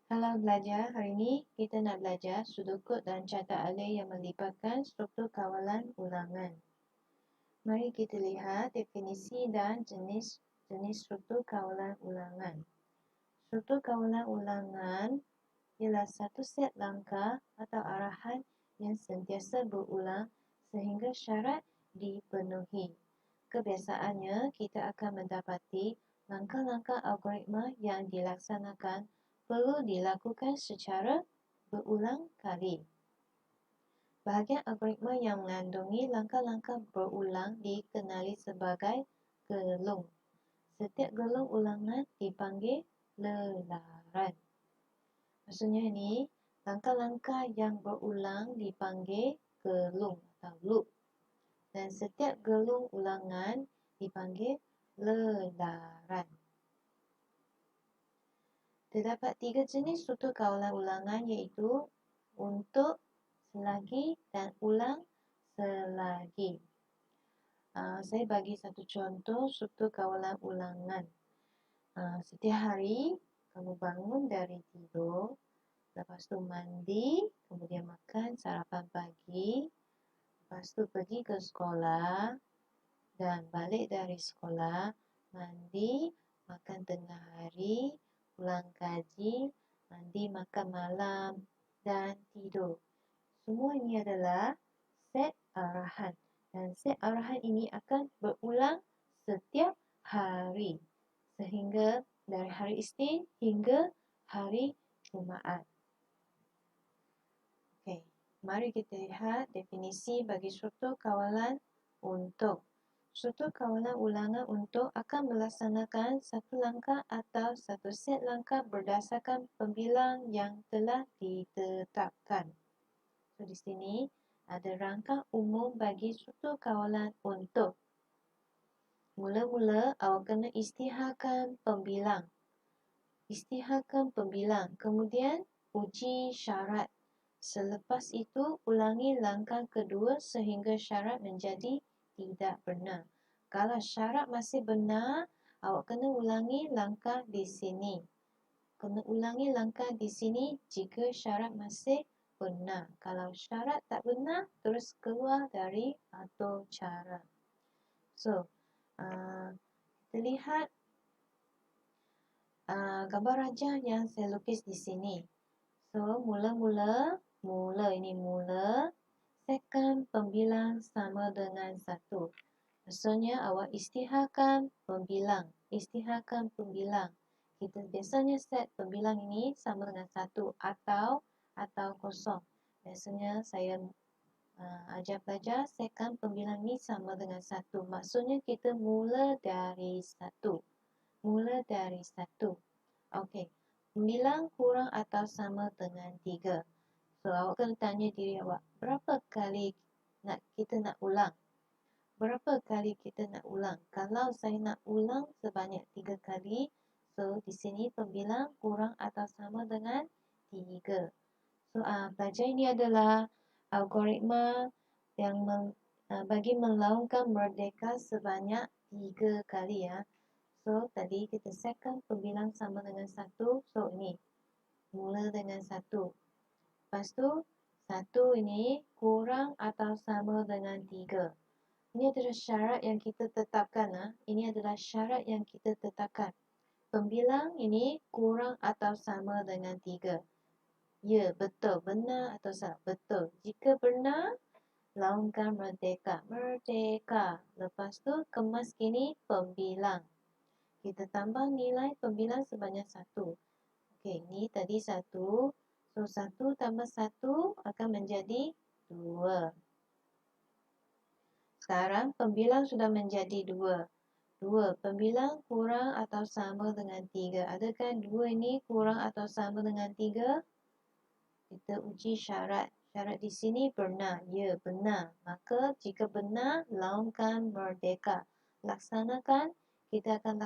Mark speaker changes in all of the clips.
Speaker 1: Halo belajar, hari ini kita nak belajar sudut dan carta alih yang melibatkan struktur kawalan ulangan. Mari kita lihat definisi dan jenis struktur kawalan ulangan. Struktur kawalan ulangan ialah satu set langkah atau arahan yang sentiasa berulang sehingga syarat dipenuhi. Kebiasaannya, kita akan mendapati langkah-langkah algoritma yang dilaksanakan perlu dilakukan secara berulang kali. Bahagian algoritma yang mengandungi langkah-langkah berulang dikenali sebagai gelung. Setiap gelung ulangan dipanggil lelaran. Maksudnya ini, langkah-langkah yang berulang dipanggil gelung atau loop. Dan setiap gelung ulangan dipanggil lelaran. Terdapat 3 jenis struktur kawalan ulangan iaitu untuk, selagi dan ulang selagi. Saya bagi satu contoh struktur kawalan ulangan. Setiap hari kamu bangun dari tidur, lepas tu mandi, kemudian makan sarapan pagi, lepas tu pergi ke sekolah dan balik dari sekolah, mandi, makan tengah hari, pulang kaji, mandi, makan malam dan tidur. Semua ini adalah set arahan dan set arahan ini akan berulang setiap hari sehingga dari hari Isnin hingga hari Jumaat. Okey, mari kita lihat definisi bagi struktur kawalan untuk. Struktur kawalan ulangan untuk akan melaksanakan satu langkah atau satu set langkah berdasarkan pembilang yang telah ditetapkan. So, di sini ada rangka umum bagi struktur kawalan untuk. Mula-mula awak kena isytiharkan pembilang. Isytiharkan pembilang. Kemudian uji syarat. Selepas itu ulangi langkah kedua sehingga syarat menjadi tidak benar. Kalau syarat masih benar, awak kena ulangi langkah di sini. Kena ulangi langkah di sini jika syarat masih benar. Kalau syarat tak benar, terus keluar dari atur cara. So, kita lihat gambar rajah yang saya lukis di sini. So, mula, setkan pembilang sama dengan 1. Maksudnya awak isytiharkan pembilang. Isytiharkan pembilang. Kita biasanya set pembilang ini sama dengan 1 atau kosong. Biasanya saya ajar pelajar setkan pembilang ini sama dengan 1. Maksudnya kita mula dari 1. Mula dari 1. Okey. Pembilang kurang atau sama dengan 3. So, awak kena tanya diri awak, berapa kali kita nak ulang? Berapa kali kita nak ulang? Kalau saya nak ulang sebanyak 3 kali, so di sini pembilang kurang atau sama dengan 3. So, pelajar ini adalah algoritma yang bagi melaungkan merdeka sebanyak 3 kali ya. So, tadi kita setkan pembilang sama dengan 1. So, ini mula dengan 1. Lepas tu, 1 ini kurang atau sama dengan 3. Ini adalah syarat yang kita tetapkan. Ini adalah syarat yang kita tetapkan. Pembilang ini kurang atau sama dengan 3. Ya, betul. Benar atau salah? Betul. Jika benar, laungkan merdeka. Merdeka. Lepas tu, kemas kini pembilang. Kita tambah nilai pembilang sebanyak 1. Okey, ni tadi 1. So, 1 tambah 1 akan menjadi 2. Sekarang pembilang sudah menjadi 2. 2. Pembilang kurang atau sama dengan 3. Adakah 2 ini kurang atau sama dengan 3? Kita uji syarat. Syarat di sini benar. Ya, benar. Maka jika benar, laungkan merdeka. Laksanakan. Kita akan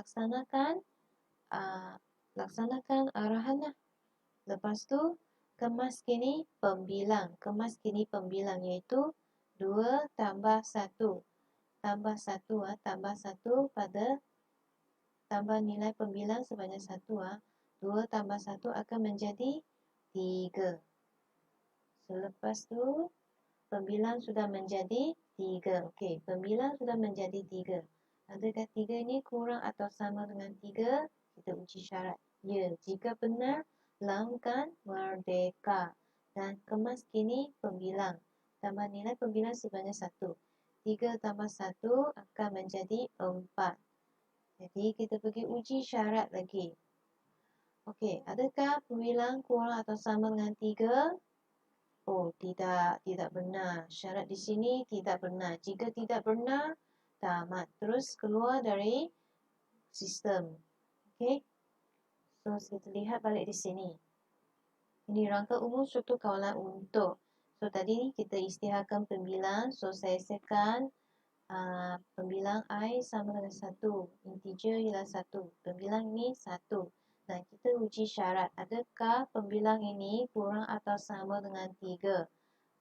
Speaker 1: laksanakan arahan lah. Lepas tu, kemas kini pembilang. Kemas kini pembilang iaitu 2 tambah 1. Tambah 1 tambah 1 pada tambah nilai pembilang sebanyak 1. 2 tambah 1 akan menjadi 3. Selepas tu, pembilang sudah menjadi 3. Okey, pembilang sudah menjadi 3. Adakah 3 ini kurang atau sama dengan 3? Kita uji syarat. Ya, jika benar, laungkan merdeka. Dan kemas kini pembilang. Tambah nilai pembilang sebanyak 1. 3 tambah 1 akan menjadi 4. Jadi, kita pergi uji syarat lagi. Okey, adakah pembilang kurang atau sama dengan 3? Oh, tidak benar. Syarat di sini tidak benar. Jika tidak benar, tamat. Terus keluar dari sistem. Okey. So, kita lihat balik di sini. Ini rangka umum suatu kawalan untuk. So, tadi kita isytiharkan pembilang. So, saya setkan pembilang I sama dengan 1. Integer ialah 1. Pembilang ini 1. Dan kita uji syarat. Adakah pembilang ini kurang atau sama dengan 3?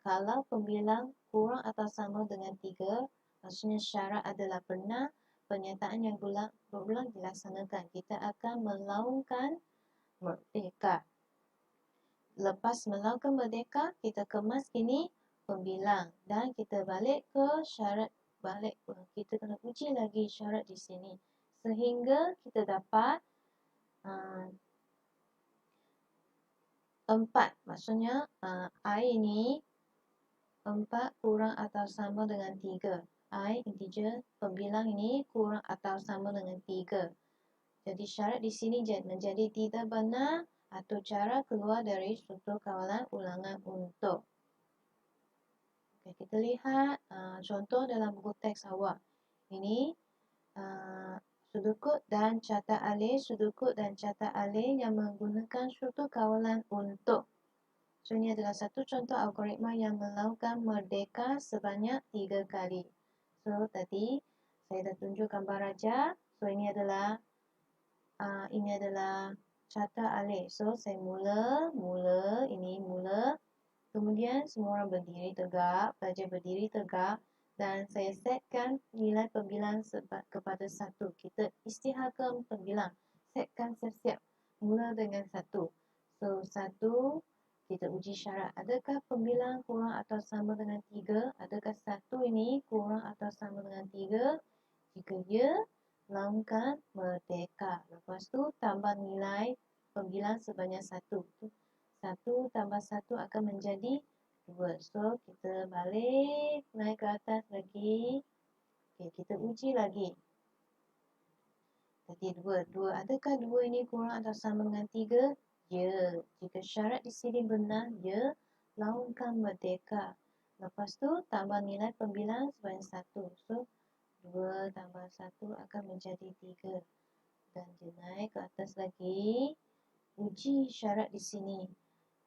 Speaker 1: Kalau pembilang kurang atau sama dengan 3, maksudnya syarat adalah benar, pernyataan yang berulang dilaksanakan. Kita akan melaungkan merdeka. Lepas melaungkan merdeka, kita kemas ini pembilang. Dan kita balik ke syarat balik. Kita kena uji lagi syarat di sini. Sehingga kita dapat 4. Maksudnya I ini 4 kurang atau sama dengan 3. I, integer, pembilang ini kurang atau sama dengan 3. Jadi syarat di sini menjadi tidak benar atau cara keluar dari suatu kawalan ulangan untuk. Okay, kita lihat contoh dalam buku teks awak. Ini sudukut dan catat alih, sudukut dan catat alih yang menggunakan suatu kawalan untuk. So, ini adalah satu contoh algoritma yang melakukan merdeka sebanyak 3 kali. So, tadi saya dah tunjuk gambar raja. So, ini adalah catat alih. So, saya mula. Kemudian, semua orang berdiri tegak, pelajar berdiri tegak. Dan saya setkan nilai pembilang kepada 1. Kita isytiharkan pembilang. Setkan siap-siap. Mula dengan 1. So, 1. Kita uji syarat. Adakah pembilang kurang atau sama dengan 3? Adakah 1 ini kurang atau sama dengan 3? Jika ya, laungkan merdeka. Lepas tu, tambah nilai pembilang sebanyak 1. 1 tambah 1 akan menjadi 2. So, kita balik naik ke atas lagi. Okay, kita uji lagi. Tadi 2. Adakah 2 ini kurang atau sama dengan 3? Ya. Jika syarat di sini benar, ya, laungkan merdeka. Lepas tu, tambah nilai pembilang sebanyak 1. So, 2 tambah 1 akan menjadi 3. Dan dia naik ke atas lagi. Uji syarat di sini.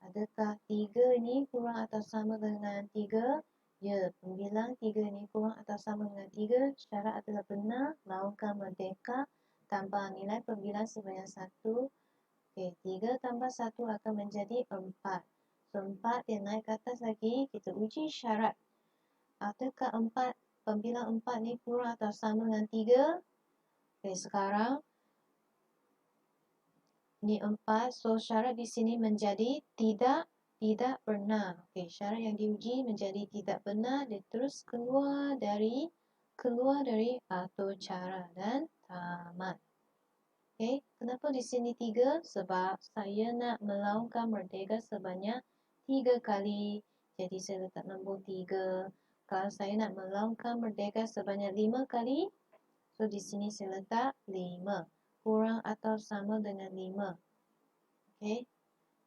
Speaker 1: Adakah 3 ini kurang atau sama dengan 3? Ya, pembilang 3 ini kurang atau sama dengan 3. Syarat adalah benar, laungkan merdeka. Tambah nilai pembilang sebanyak 1. Okey, 3 tambah 1 akan menjadi 4. So, 4 dia naik ke atas lagi. Kita uji syarat. Adakah pembilang 4 ni kurang atau sama dengan 3? Okey, sekarang ni 4. So, syarat di sini menjadi tidak benar. Okey, syarat yang diuji menjadi tidak benar. Dia terus keluar dari atau cara dan tamat. Okey, kenapa di sini 3? Sebab saya nak melaungkan merdeka sebanyak 3 kali. Jadi saya letak nombor 3. Kalau saya nak melaungkan merdeka sebanyak 5 kali, so di sini saya letak 5. Kurang atau sama dengan 5. Okey.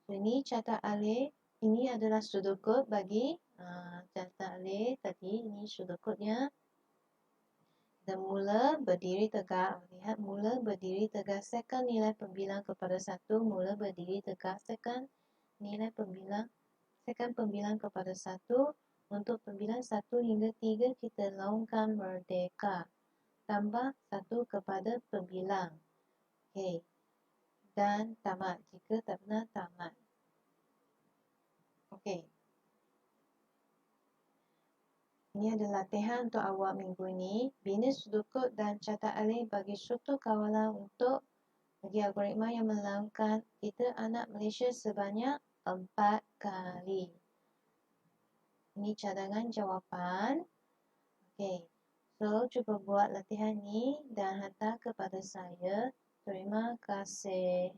Speaker 1: So ini catat alih. Ini adalah sudukut bagi catat alih tadi. Ini sudukutnya. Dan mula berdiri tegak. Lihat, mula berdiri tegak. Setkan nilai pembilang kepada 1. Mula berdiri tegak. Setkan nilai pembilang. Setkan pembilang kepada 1. Untuk pembilang 1 hingga 3 kita laungkan merdeka. Tambah 1 kepada pembilang. Okey. Dan tamat. Jika tak benar, tamat. Okey. Ini adalah latihan untuk awak minggu ini. Bina sudukut dan catat alih bagi suatu kawalan untuk Bagi algoritma yang melakukan, kita anak Malaysia sebanyak 4 kali. Ini cadangan jawapan. Okey. So, cuba buat latihan ni dan hantar kepada saya. Terima kasih.